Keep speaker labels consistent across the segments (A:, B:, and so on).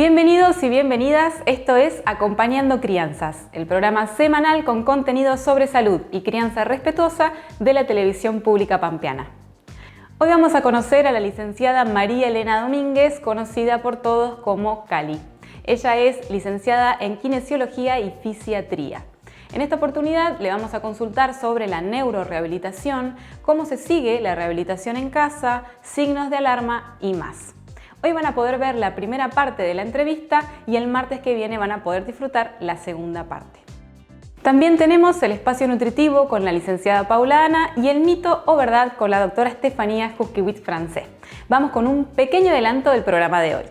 A: Bienvenidos y bienvenidas, esto es Acompañando Crianzas, el programa semanal con contenido sobre salud y crianza respetuosa de la televisión pública pampeana. Hoy vamos a conocer a la licenciada María Elena Domínguez, conocida por todos como Cali. Ella es licenciada en Kinesiología y Fisiatría. En esta oportunidad le vamos a consultar sobre la neurorehabilitación, cómo se sigue la rehabilitación en casa, signos de alarma y más. Hoy van a poder ver la primera parte de la entrevista y el martes que viene van a poder disfrutar la segunda parte. También tenemos el espacio nutritivo con la licenciada Paula Ana y el mito o verdad con la doctora Estefanía Juskiewicz-Francés. Vamos con un pequeño adelanto del programa de hoy.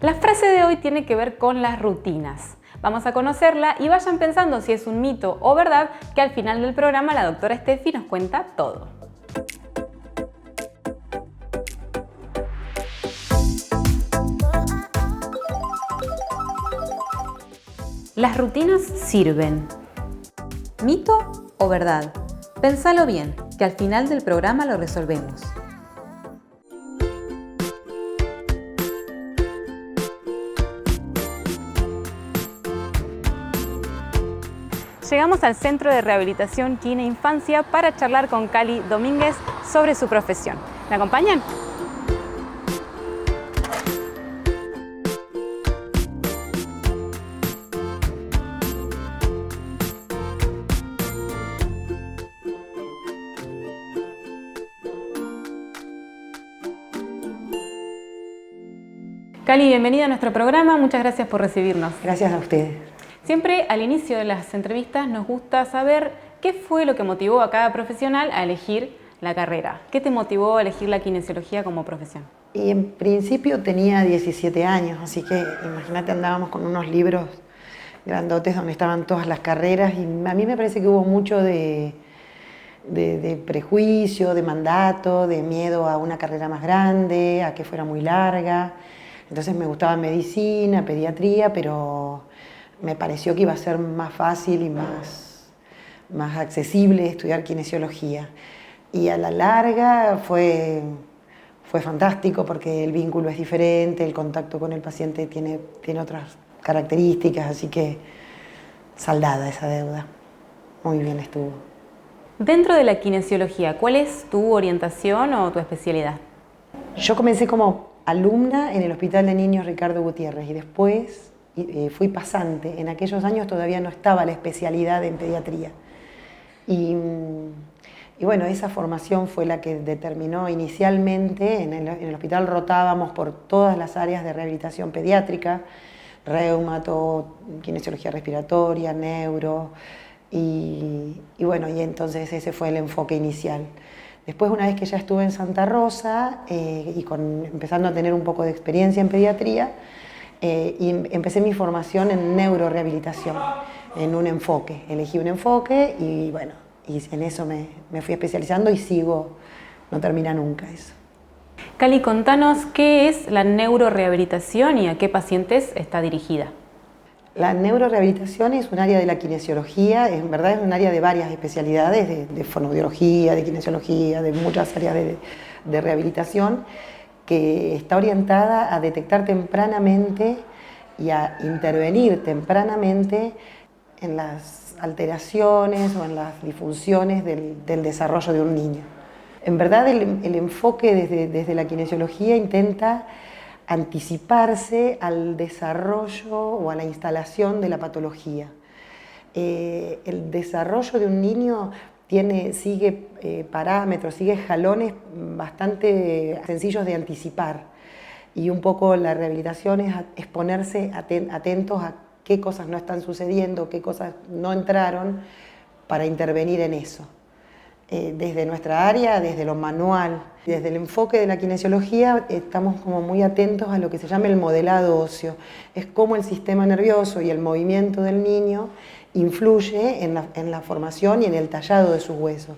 A: La frase de hoy tiene que ver con las rutinas. Vamos a conocerla y vayan pensando si es un mito o verdad, que al final del programa la doctora Steffi nos cuenta todo. Las rutinas sirven. ¿Mito o verdad? Pensalo bien, que al final del programa lo resolvemos. Llegamos al Centro de Rehabilitación Kine Infancia para charlar con Cali Domínguez sobre su profesión. ¿Me acompañan? Cali, bienvenida a nuestro programa. Muchas gracias por recibirnos.
B: Gracias a ustedes.
A: Siempre al inicio de las entrevistas nos gusta saber qué fue lo que motivó a cada profesional a elegir la carrera. ¿Qué te motivó a elegir la kinesiología como profesión?
B: Y en principio tenía 17 años, así que imagínate, andábamos con unos libros grandotes donde estaban todas las carreras y a mí me parece que hubo mucho de prejuicio, de mandato, de miedo a una carrera más grande, a que fuera muy larga. Entonces me gustaba medicina, pediatría, pero me pareció que iba a ser más fácil y más accesible estudiar kinesiología. Y a la larga fue fantástico porque el vínculo es diferente, el contacto con el paciente tiene otras características, así que saldada esa deuda. Muy bien estuvo.
A: Dentro de la kinesiología, ¿cuál es tu orientación o tu especialidad?
B: Yo comencé como alumna en el Hospital de Niños Ricardo Gutiérrez y después fui pasante. En aquellos años todavía no estaba la especialidad en pediatría. Y bueno, esa formación fue la que determinó inicialmente. En el hospital rotábamos por todas las áreas de rehabilitación pediátrica, reumato, kinesiología respiratoria, neuro, y bueno, y entonces ese fue el enfoque inicial. Después, una vez que ya estuve en Santa Rosa y empezando a tener un poco de experiencia en pediatría, y empecé mi formación en neurorehabilitación, en un enfoque. Elegí un enfoque y bueno, y en eso me fui especializando y sigo, no termina nunca eso.
A: Cali, contanos qué es la neurorehabilitación y a qué pacientes está dirigida.
B: La neurorehabilitación es un área de la kinesiología, en verdad es un área de varias especialidades, de fonoaudiología, de kinesiología, de muchas áreas de rehabilitación, que está orientada a detectar tempranamente y a intervenir tempranamente en las alteraciones o en las disfunciones del desarrollo de un niño. En verdad el enfoque desde la kinesiología intenta anticiparse al desarrollo o a la instalación de la patología. El desarrollo de un niño sigue parámetros, sigue jalones bastante sencillos de anticipar. Y un poco la rehabilitación es ponerse atentos a qué cosas no están sucediendo, qué cosas no entraron, para intervenir en eso. Desde nuestra área, desde lo manual, desde el enfoque de la kinesiología, estamos como muy atentos a lo que se llama el modelado óseo. Es cómo el sistema nervioso y el movimiento del niño influye en la formación y en el tallado de sus huesos.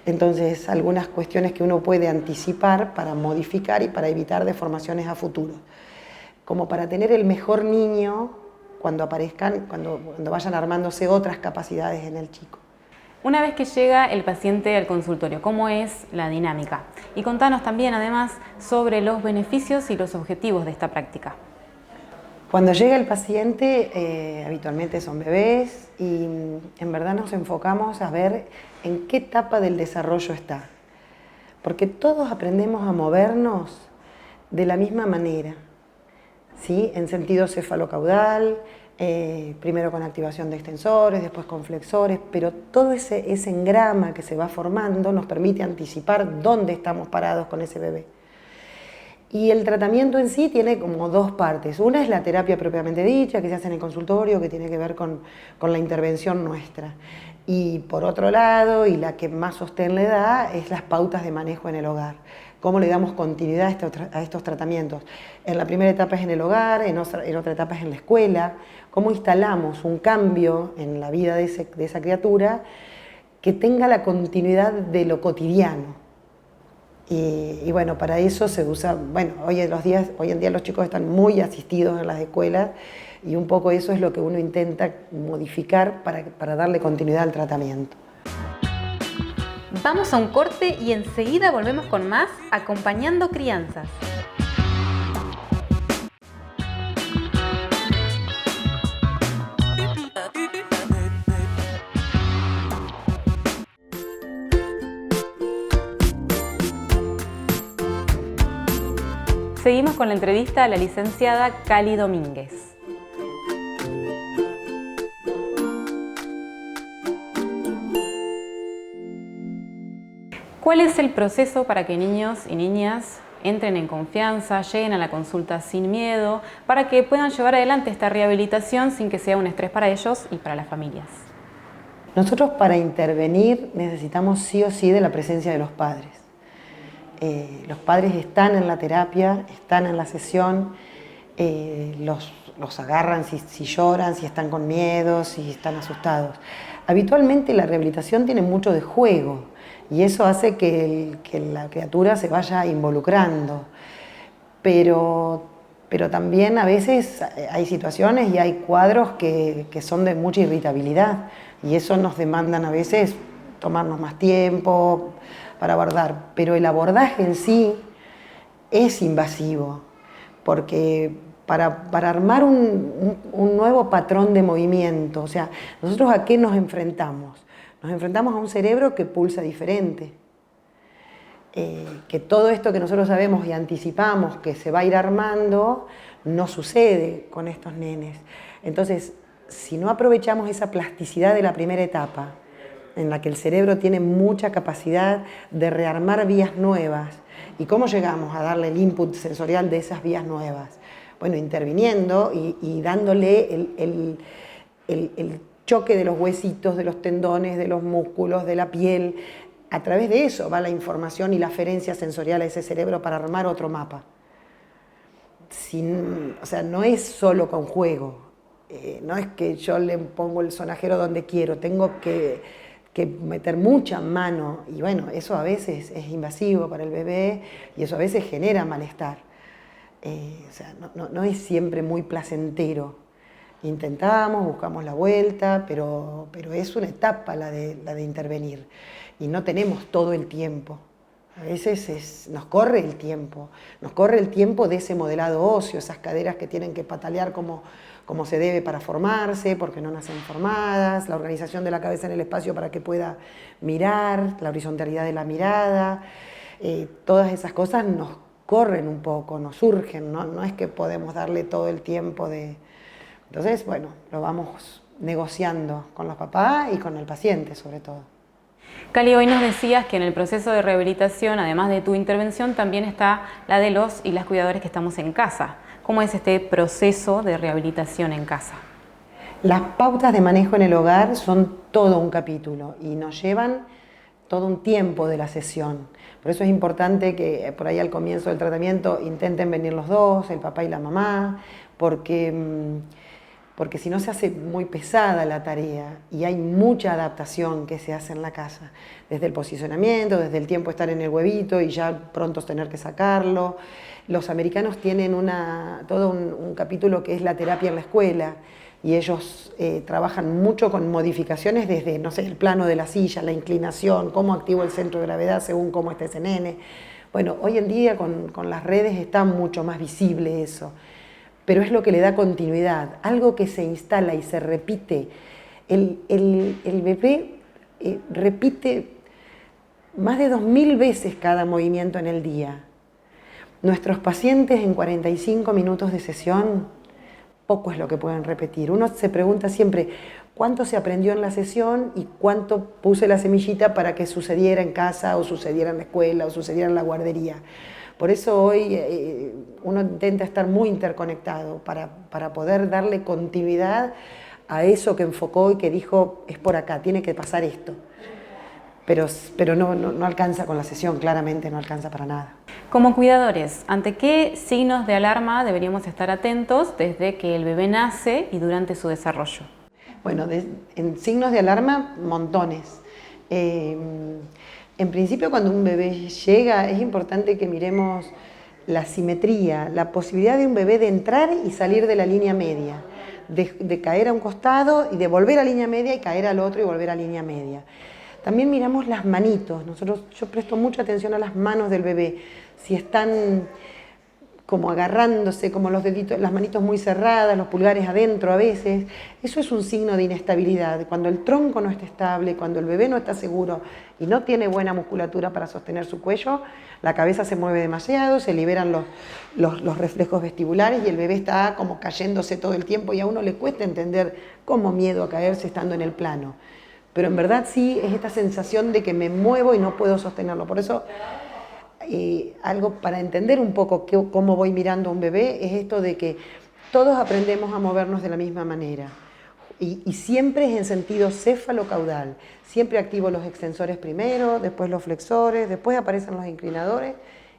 B: Entonces, algunas cuestiones que uno puede anticipar para modificar y para evitar deformaciones a futuro. Como para tener el mejor niño cuando aparezcan, cuando vayan armándose otras capacidades en el chico.
A: Una vez que llega el paciente al consultorio, ¿cómo es la dinámica? Y contanos también, además, sobre los beneficios y los objetivos de esta práctica.
B: Cuando llega el paciente, habitualmente son bebés y en verdad nos enfocamos a ver en qué etapa del desarrollo está. Porque todos aprendemos a movernos de la misma manera, ¿sí? En sentido cefalocaudal, primero con activación de extensores, después con flexores, pero todo ese engrama que se va formando nos permite anticipar dónde estamos parados con ese bebé. Y el tratamiento en sí tiene como dos partes. Una es la terapia propiamente dicha, que se hace en el consultorio, que tiene que ver con la intervención nuestra. Y por otro lado, y la que más sostén le da, es las pautas de manejo en el hogar. Cómo le damos continuidad a estos tratamientos. En la primera etapa es en el hogar, en otra etapa es en la escuela. Cómo instalamos un cambio en la vida de esa criatura que tenga la continuidad de lo cotidiano. Y bueno, para eso se usa, bueno, hoy en día los chicos están muy asistidos en las escuelas y un poco eso es lo que uno intenta modificar para darle continuidad al tratamiento.
A: Vamos a un corte y enseguida volvemos con más Acompañando Crianzas. Seguimos con la entrevista a la licenciada Cali Domínguez. ¿Cuál es el proceso para que niños y niñas entren en confianza, lleguen a la consulta sin miedo, para que puedan llevar adelante esta rehabilitación sin que sea un estrés para ellos y para las familias?
B: Nosotros para intervenir necesitamos sí o sí de la presencia de los padres. Los padres están en la terapia, están en la sesión, los agarran si lloran, si están con miedo, si están asustados. Habitualmente la rehabilitación tiene mucho de juego y eso hace que la criatura se vaya involucrando. Pero también a veces hay situaciones y hay cuadros que son de mucha irritabilidad y eso nos demandan a veces tomarnos más tiempo para abordar, pero el abordaje en sí es invasivo, porque para armar un nuevo patrón de movimiento, o sea, ¿nosotros a qué nos enfrentamos? Nos enfrentamos a un cerebro que pulsa diferente, que todo esto que nosotros sabemos y anticipamos que se va a ir armando, no sucede con estos nenes. Entonces, si no aprovechamos esa plasticidad de la primera etapa, en la que el cerebro tiene mucha capacidad de rearmar vías nuevas. ¿Y cómo llegamos a darle el input sensorial de esas vías nuevas? Bueno, interviniendo y dándole el choque de los huesitos, de los tendones, de los músculos, de la piel. A través de eso va la información y la aferencia sensorial a ese cerebro para armar otro mapa. O sea, no es solo con juego. No es que yo le pongo el sonajero donde quiero, tengo que meter mucha mano y bueno, eso a veces es invasivo para el bebé y eso a veces genera malestar. O sea, no es siempre muy placentero. Intentamos, buscamos la vuelta, pero es una etapa la de intervenir y no tenemos todo el tiempo. A veces nos corre el tiempo de ese modelado óseo, esas caderas que tienen que patalear como se debe para formarse, porque no nacen formadas, la organización de la cabeza en el espacio para que pueda mirar, la horizontalidad de la mirada, todas esas cosas nos corren un poco, nos surgen, no es que podemos darle todo el tiempo de... Entonces, bueno, lo vamos negociando con los papás y con el paciente sobre todo.
A: Cali, hoy nos decías que en el proceso de rehabilitación, además de tu intervención, también está la de los y las cuidadores que estamos en casa. ¿Cómo es este proceso de rehabilitación en casa?
B: Las pautas de manejo en el hogar son todo un capítulo y nos llevan todo un tiempo de la sesión. Por eso es importante que por ahí al comienzo del tratamiento intenten venir los dos, el papá y la mamá, porque si no se hace muy pesada la tarea y hay mucha adaptación que se hace en la casa, desde el posicionamiento, desde el tiempo de estar en el huevito y ya pronto tener que sacarlo. Los americanos tienen todo un capítulo que es la terapia en la escuela, y ellos trabajan mucho con modificaciones desde, no sé, el plano de la silla, la inclinación, cómo activo el centro de gravedad según cómo esté ese nene. Bueno, hoy en día con las redes está mucho más visible eso, pero es lo que le da continuidad, algo que se instala y se repite. El bebé repite más de 2000 veces cada movimiento en el día. Nuestros pacientes en 45 minutos de sesión, poco es lo que pueden repetir. Uno se pregunta siempre cuánto se aprendió en la sesión y cuánto puse la semillita para que sucediera en casa o sucediera en la escuela o sucediera en la guardería. Por eso hoy uno intenta estar muy interconectado para poder darle continuidad a eso que enfocó y que dijo es por acá, tiene que pasar esto. Pero no alcanza con la sesión, claramente no alcanza para nada.
A: Como cuidadores, ¿ante qué signos de alarma deberíamos estar atentos desde que el bebé nace y durante su desarrollo?
B: Bueno, en signos de alarma, montones. En principio, cuando un bebé llega, es importante que miremos la simetría, la posibilidad de un bebé de entrar y salir de la línea media, de caer a un costado y de volver a línea media y caer al otro y volver a línea media. También miramos las manitos. Yo presto mucha atención a las manos del bebé, si están como agarrándose, como los deditos, las manitos muy cerradas, los pulgares adentro a veces. Eso es un signo de inestabilidad. Cuando el tronco no está estable, cuando el bebé no está seguro y no tiene buena musculatura para sostener su cuello, la cabeza se mueve demasiado, se liberan los reflejos vestibulares y el bebé está como cayéndose todo el tiempo y a uno le cuesta entender cómo miedo a caerse estando en el plano. Pero en verdad sí es esta sensación de que me muevo y no puedo sostenerlo. Por eso, algo para entender un poco cómo voy mirando a un bebé es esto de que todos aprendemos a movernos de la misma manera. Y siempre es en sentido céfalo-caudal. Siempre activo los extensores primero, después los flexores, después aparecen los inclinadores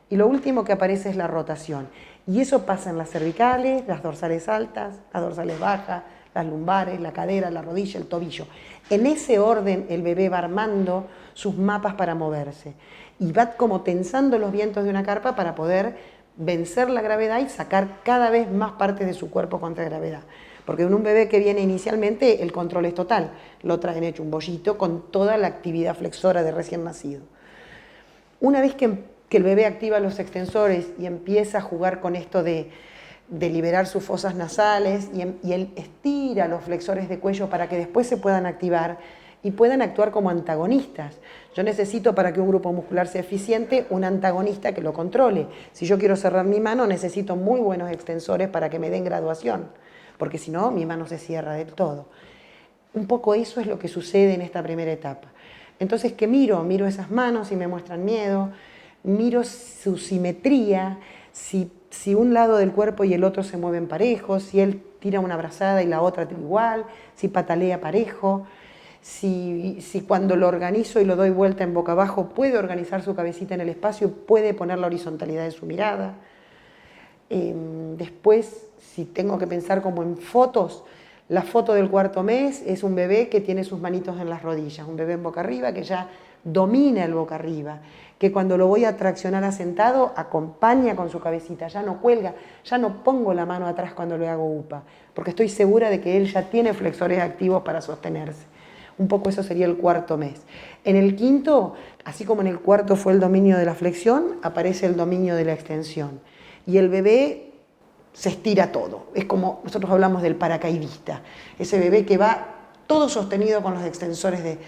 B: y lo último que aparece es la rotación. Y eso pasa en las cervicales, las dorsales altas, las dorsales bajas, las lumbares, la cadera, la rodilla, el tobillo. En ese orden el bebé va armando sus mapas para moverse y va como tensando los vientos de una carpa para poder vencer la gravedad y sacar cada vez más partes de su cuerpo contra gravedad. Porque en un bebé que viene inicialmente el control es total, lo traen hecho un bollito con toda la actividad flexora de recién nacido. Una vez que el bebé activa los extensores y empieza a jugar con esto de liberar sus fosas nasales y él estira los flexores de cuello para que después se puedan activar y puedan actuar como antagonistas. Yo necesito, para que un grupo muscular sea eficiente, un antagonista que lo controle. Si yo quiero cerrar mi mano, necesito muy buenos extensores para que me den graduación, porque si no, mi mano se cierra del todo. Un poco eso es lo que sucede en esta primera etapa. Entonces, ¿qué miro? Miro esas manos y me muestran miedo, miro su simetría, si un lado del cuerpo y el otro se mueven parejos, si él tira una brazada y la otra igual, si patalea parejo, si cuando lo organizo y lo doy vuelta en boca abajo puede organizar su cabecita en el espacio, puede poner la horizontalidad de su mirada. Después, si tengo que pensar como en fotos, la foto del cuarto mes es un bebé que tiene sus manitos en las rodillas, un bebé en boca arriba que ya domina el boca arriba, que cuando lo voy a traccionar asentado acompaña con su cabecita, ya no cuelga, ya no pongo la mano atrás cuando le hago UPA, porque estoy segura de que él ya tiene flexores activos para sostenerse. Un poco eso sería el cuarto mes. En el quinto, así como en el cuarto fue el dominio de la flexión, aparece el dominio de la extensión. Y el bebé se estira todo. Es como nosotros hablamos del paracaidista, ese bebé que va todo sostenido con los extensores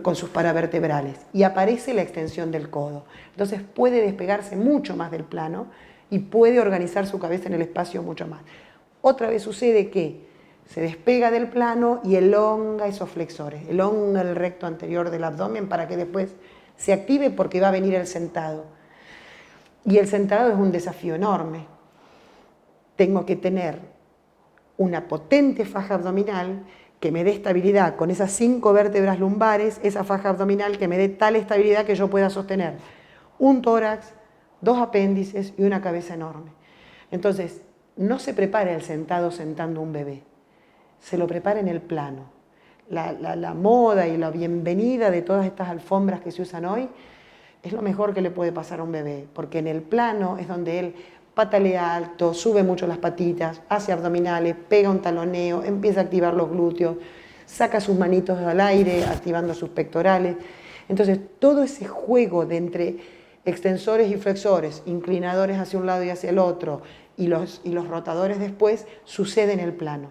B: con sus paravertebrales y aparece la extensión del codo. Entonces puede despegarse mucho más del plano y puede organizar su cabeza en el espacio mucho más. Otra vez sucede que se despega del plano y elonga esos flexores, elonga el recto anterior del abdomen para que después se active porque va a venir el sentado. Y el sentado es un desafío enorme. Tengo que tener una potente faja abdominal que me dé estabilidad con esas 5 vértebras lumbares, esa faja abdominal que me dé tal estabilidad que yo pueda sostener un tórax, 2 apéndices y una cabeza enorme. Entonces, no se prepara el sentado sentando un bebé, se lo prepara en el plano. La moda y la bienvenida de todas estas alfombras que se usan hoy es lo mejor que le puede pasar a un bebé, porque en el plano es donde él patalea alto, sube mucho las patitas, hace abdominales, pega un taloneo, empieza a activar los glúteos, saca sus manitos al aire, activando sus pectorales. Entonces, todo ese juego de entre extensores y flexores, inclinadores hacia un lado y hacia el otro, y los rotadores después, sucede en el plano.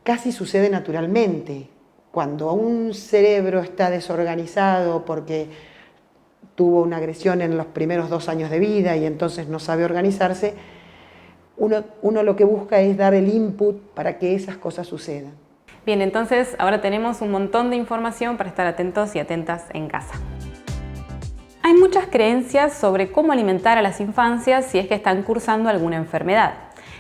B: Casi sucede naturalmente. Cuando un cerebro está desorganizado porque tuvo una agresión en los primeros 2 años de vida y entonces no sabe organizarse, uno lo que busca es dar el input para que esas cosas sucedan.
A: Bien, entonces ahora tenemos un montón de información para estar atentos y atentas en casa. Hay muchas creencias sobre cómo alimentar a las infancias si es que están cursando alguna enfermedad.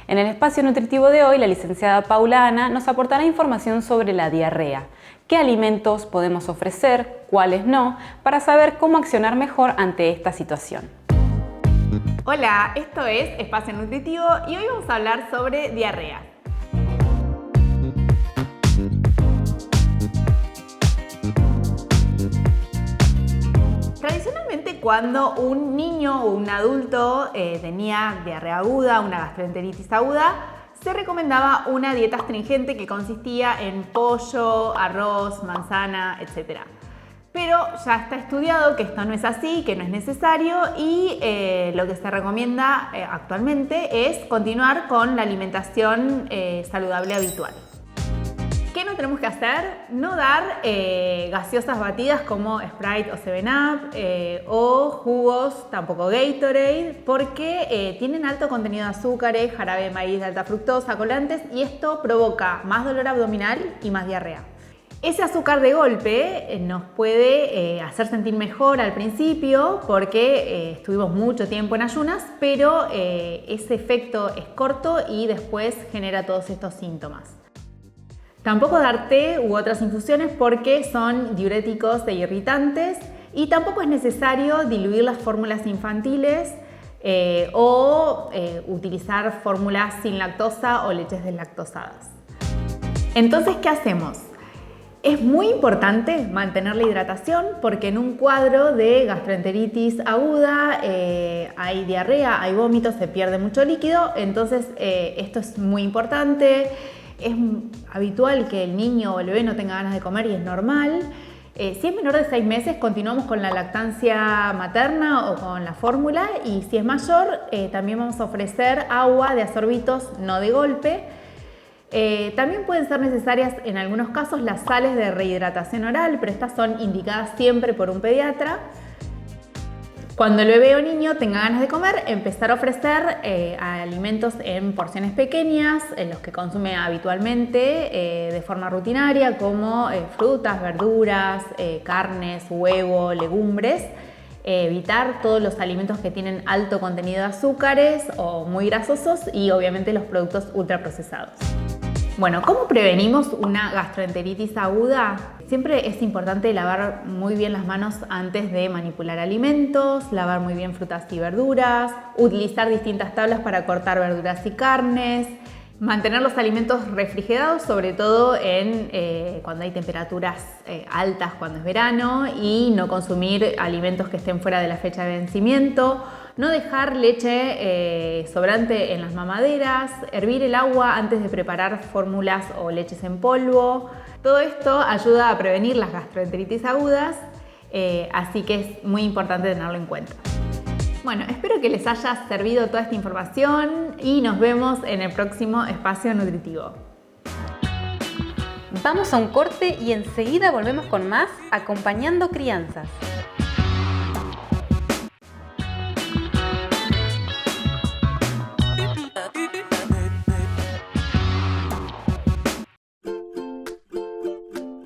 A: En el espacio nutritivo de hoy, la licenciada Paula Ana nos aportará información sobre la diarrea. ¿Qué alimentos podemos ofrecer? ¿Cuáles no? Para saber cómo accionar mejor ante esta situación.
C: Hola, esto es Espacio Nutritivo y hoy vamos a hablar sobre diarrea. Tradicionalmente, cuando un niño o un adulto tenía diarrea aguda, una gastroenteritis aguda, se recomendaba una dieta astringente que consistía en pollo, arroz, manzana, etc. Pero ya está estudiado que esto no es así, que no es necesario y lo que se recomienda actualmente es continuar con la alimentación saludable habitual. ¿Qué no tenemos que hacer? No dar gaseosas batidas como Sprite o 7up o jugos, tampoco Gatorade, porque tienen alto contenido de azúcares, jarabe de maíz de alta fructosa, colantes, y esto provoca más dolor abdominal y más diarrea. Ese azúcar de golpe nos puede hacer sentir mejor al principio porque estuvimos mucho tiempo en ayunas, pero ese efecto es corto y después genera todos estos síntomas. Tampoco dar té u otras infusiones porque son diuréticos e irritantes, y tampoco es necesario diluir las fórmulas infantiles o utilizar fórmulas sin lactosa o leches deslactosadas. Entonces, ¿qué hacemos? Es muy importante mantener la hidratación porque en un cuadro de gastroenteritis aguda hay diarrea, hay vómitos, se pierde mucho líquido, entonces esto es muy importante. Es habitual que el niño o el bebé no tenga ganas de comer y es normal. Si es menor de 6 meses, continuamos con la lactancia materna o con la fórmula, y si es mayor, también vamos a ofrecer agua de asorbitos, no de golpe. También pueden ser necesarias en algunos casos las sales de rehidratación oral, pero estas son indicadas siempre por un pediatra. Cuando el bebé o niño tenga ganas de comer, empezar a ofrecer alimentos en porciones pequeñas, en los que consume habitualmente de forma rutinaria, como frutas, verduras, carnes, huevo, legumbres. Evitar todos los alimentos que tienen alto contenido de azúcares o muy grasosos, y obviamente los productos ultraprocesados. Bueno, ¿cómo prevenimos una gastroenteritis aguda? Siempre es importante lavar muy bien las manos antes de manipular alimentos, lavar muy bien frutas y verduras, utilizar distintas tablas para cortar verduras y carnes, mantener los alimentos refrigerados, sobre todo cuando hay temperaturas altas, cuando es verano, y no consumir alimentos que estén fuera de la fecha de vencimiento. No dejar leche sobrante en las mamaderas, hervir el agua antes de preparar fórmulas o leches en polvo. Todo esto ayuda a prevenir las gastroenteritis agudas, así que es muy importante tenerlo en cuenta. Bueno, espero que les haya servido toda esta información y nos vemos en el próximo Espacio Nutritivo.
A: Vamos a un corte y enseguida volvemos con más Acompañando Crianzas.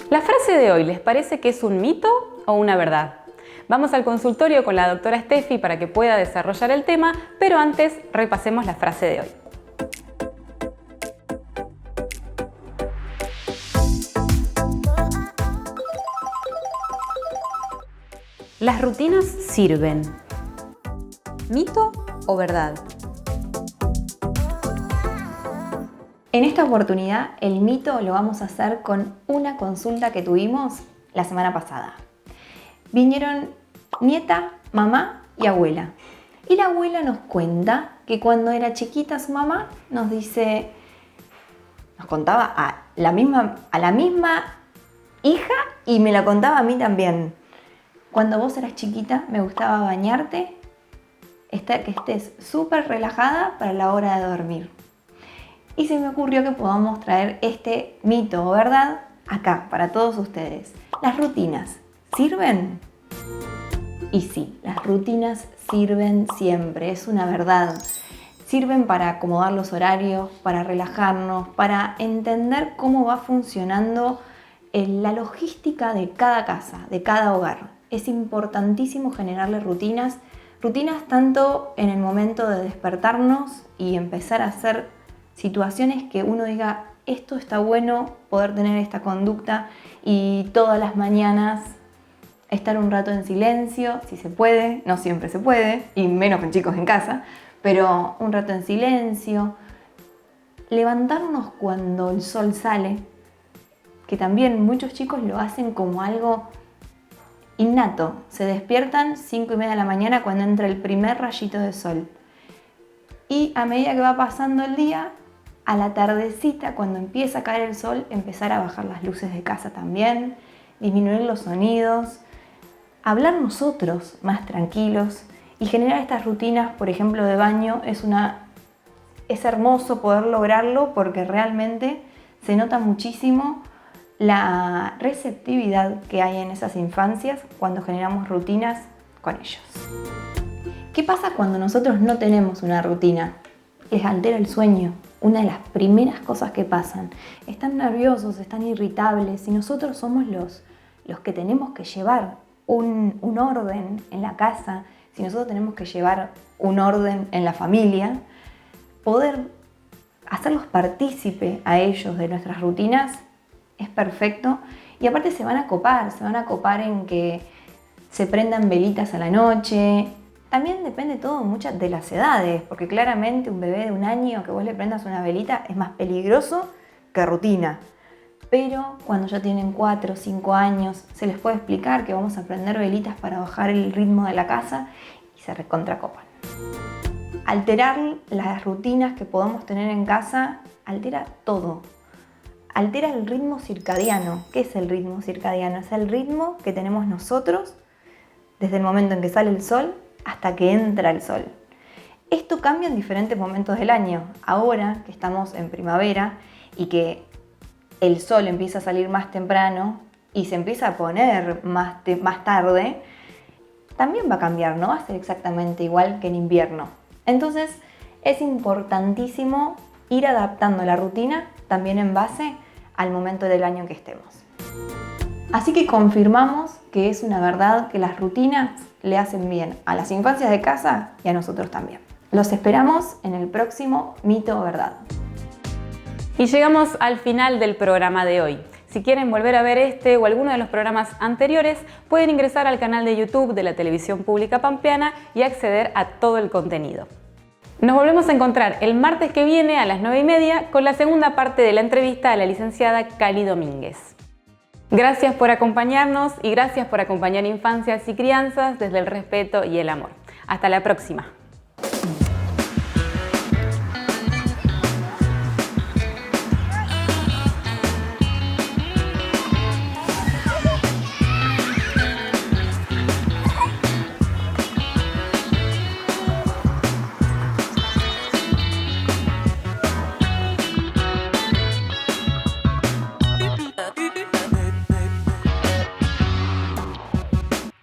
A: La frase de hoy, ¿les parece que es un mito o una verdad? Vamos al consultorio con la doctora Steffi para que pueda desarrollar el tema, pero antes repasemos la frase de hoy. Las rutinas sirven. ¿Mito o verdad?
D: En esta oportunidad, el mito lo vamos a hacer con una consulta que tuvimos la semana pasada. Vinieron nieta, mamá y abuela. Y la abuela nos cuenta que cuando era chiquita su mamá nos contaba a la misma hija y me la contaba a mí también. Cuando vos eras chiquita me gustaba bañarte, que estés súper relajada para la hora de dormir. Y se me ocurrió que podamos traer este mito o verdad acá para todos ustedes. ¿Las rutinas sirven? Y sí, las rutinas sirven siempre, es una verdad. Sirven para acomodar los horarios, para relajarnos, para entender cómo va funcionando la logística de cada casa, de cada hogar. Es importantísimo generarle rutinas tanto en el momento de despertarnos y empezar a hacer situaciones que uno diga, esto está bueno, poder tener esta conducta y todas las mañanas estar un rato en silencio, si se puede, no siempre se puede, y menos con chicos en casa, pero un rato en silencio, levantarnos cuando el sol sale, que también muchos chicos lo hacen como algo innato, se despiertan 5:30 de la mañana cuando entra el primer rayito de sol. Y a medida que va pasando el día, a la tardecita, cuando empieza a caer el sol, empezar a bajar las luces de casa también, disminuir los sonidos, hablar nosotros más tranquilos y generar estas rutinas, por ejemplo, de baño, es hermoso poder lograrlo porque realmente se nota muchísimo la receptividad que hay en esas infancias cuando generamos rutinas con ellos. ¿Qué pasa cuando nosotros no tenemos una rutina? Les altera el sueño. Una de las primeras cosas que pasan. Están nerviosos, están irritables y nosotros somos los que tenemos que llevar un orden en la casa, si nosotros tenemos que llevar un orden en la familia, poder hacerlos partícipe a ellos de nuestras rutinas es perfecto. Y aparte se van a copar en que se prendan velitas a la noche. También depende todo mucho de las edades, porque claramente un bebé de 1 año que vos le prendas una velita es más peligroso que rutina. Pero cuando ya tienen 4 o 5 años, se les puede explicar que vamos a prender velitas para bajar el ritmo de la casa y se recontracopan. Alterar las rutinas que podamos tener en casa altera todo. Altera el ritmo circadiano. ¿Qué es el ritmo circadiano? Es el ritmo que tenemos nosotros desde el momento en que sale el sol hasta que entra el sol. Esto cambia en diferentes momentos del año. Ahora que estamos en primavera y que el sol empieza a salir más temprano y se empieza a poner más tarde, también va a cambiar, no va a ser exactamente igual que en invierno. Entonces es importantísimo ir adaptando la rutina también en base al momento del año en que estemos. Así que confirmamos que es una verdad que las rutinas le hacen bien a las infancias de casa y a nosotros también. Los esperamos en el próximo Mito o Verdad.
A: Y llegamos al final del programa de hoy. Si quieren volver a ver este o alguno de los programas anteriores, pueden ingresar al canal de YouTube de la Televisión Pública Pampeana y acceder a todo el contenido. Nos volvemos a encontrar el martes que viene a las 9:30 con la segunda parte de la entrevista a la licenciada Cali Domínguez. Gracias por acompañarnos y gracias por acompañar infancias y crianzas desde el respeto y el amor. Hasta la próxima.